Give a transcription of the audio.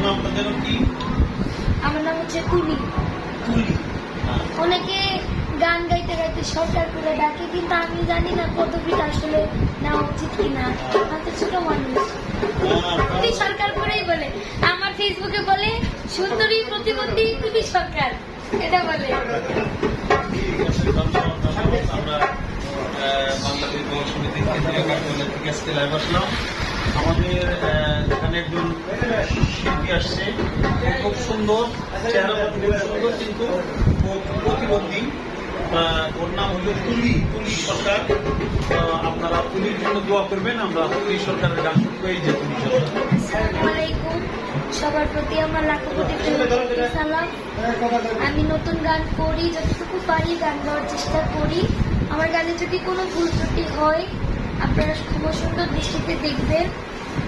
নামটা যেন কি? আমার নাম হচ্ছে তুলি। তুলি। অনেকে গান গাইতে গাইতে সরকার করে ডাকে, কিন্তু আমি জানি না পদবিটা আসলে নেওয়া উচিত কিনা। আমি তো ছোট মানুষ, তুলি সরকার করেই বলে। আমার ফেসবুকে বলে সুন্দরী প্রতিবন্ধী তুলি সরকার, এটা বলে। আমরা বাংলাদেশ বল সমিতির কেন্দ্রীয় কার্যালয় থেকে আজকে লাইভ আসলাম। আমাদের এখানে একজন শিল্পী আসছে, খুব সুন্দর চেহারা, খুব সুন্দর, কিন্তু প্রতিবন্ধী। ওর নাম হলো তুলি সরকার। আপনারা তুলির জন্য দোয়া করবেন। আমরা তুলি সরকারের গান শুনবো। এই যে তুলি সরকার। আসসালামু আলাইকুম, সবার প্রতি আমার লাখো কোটি সালাম। আমি নতুন গান করি, যতটুকু পারি গান গাওয়ার চেষ্টা করি। আমার গানে যদি কোনো ভুল ত্রুটি হয় আপনারা খুব সুন্দর দৃষ্টিতে দেখবেন।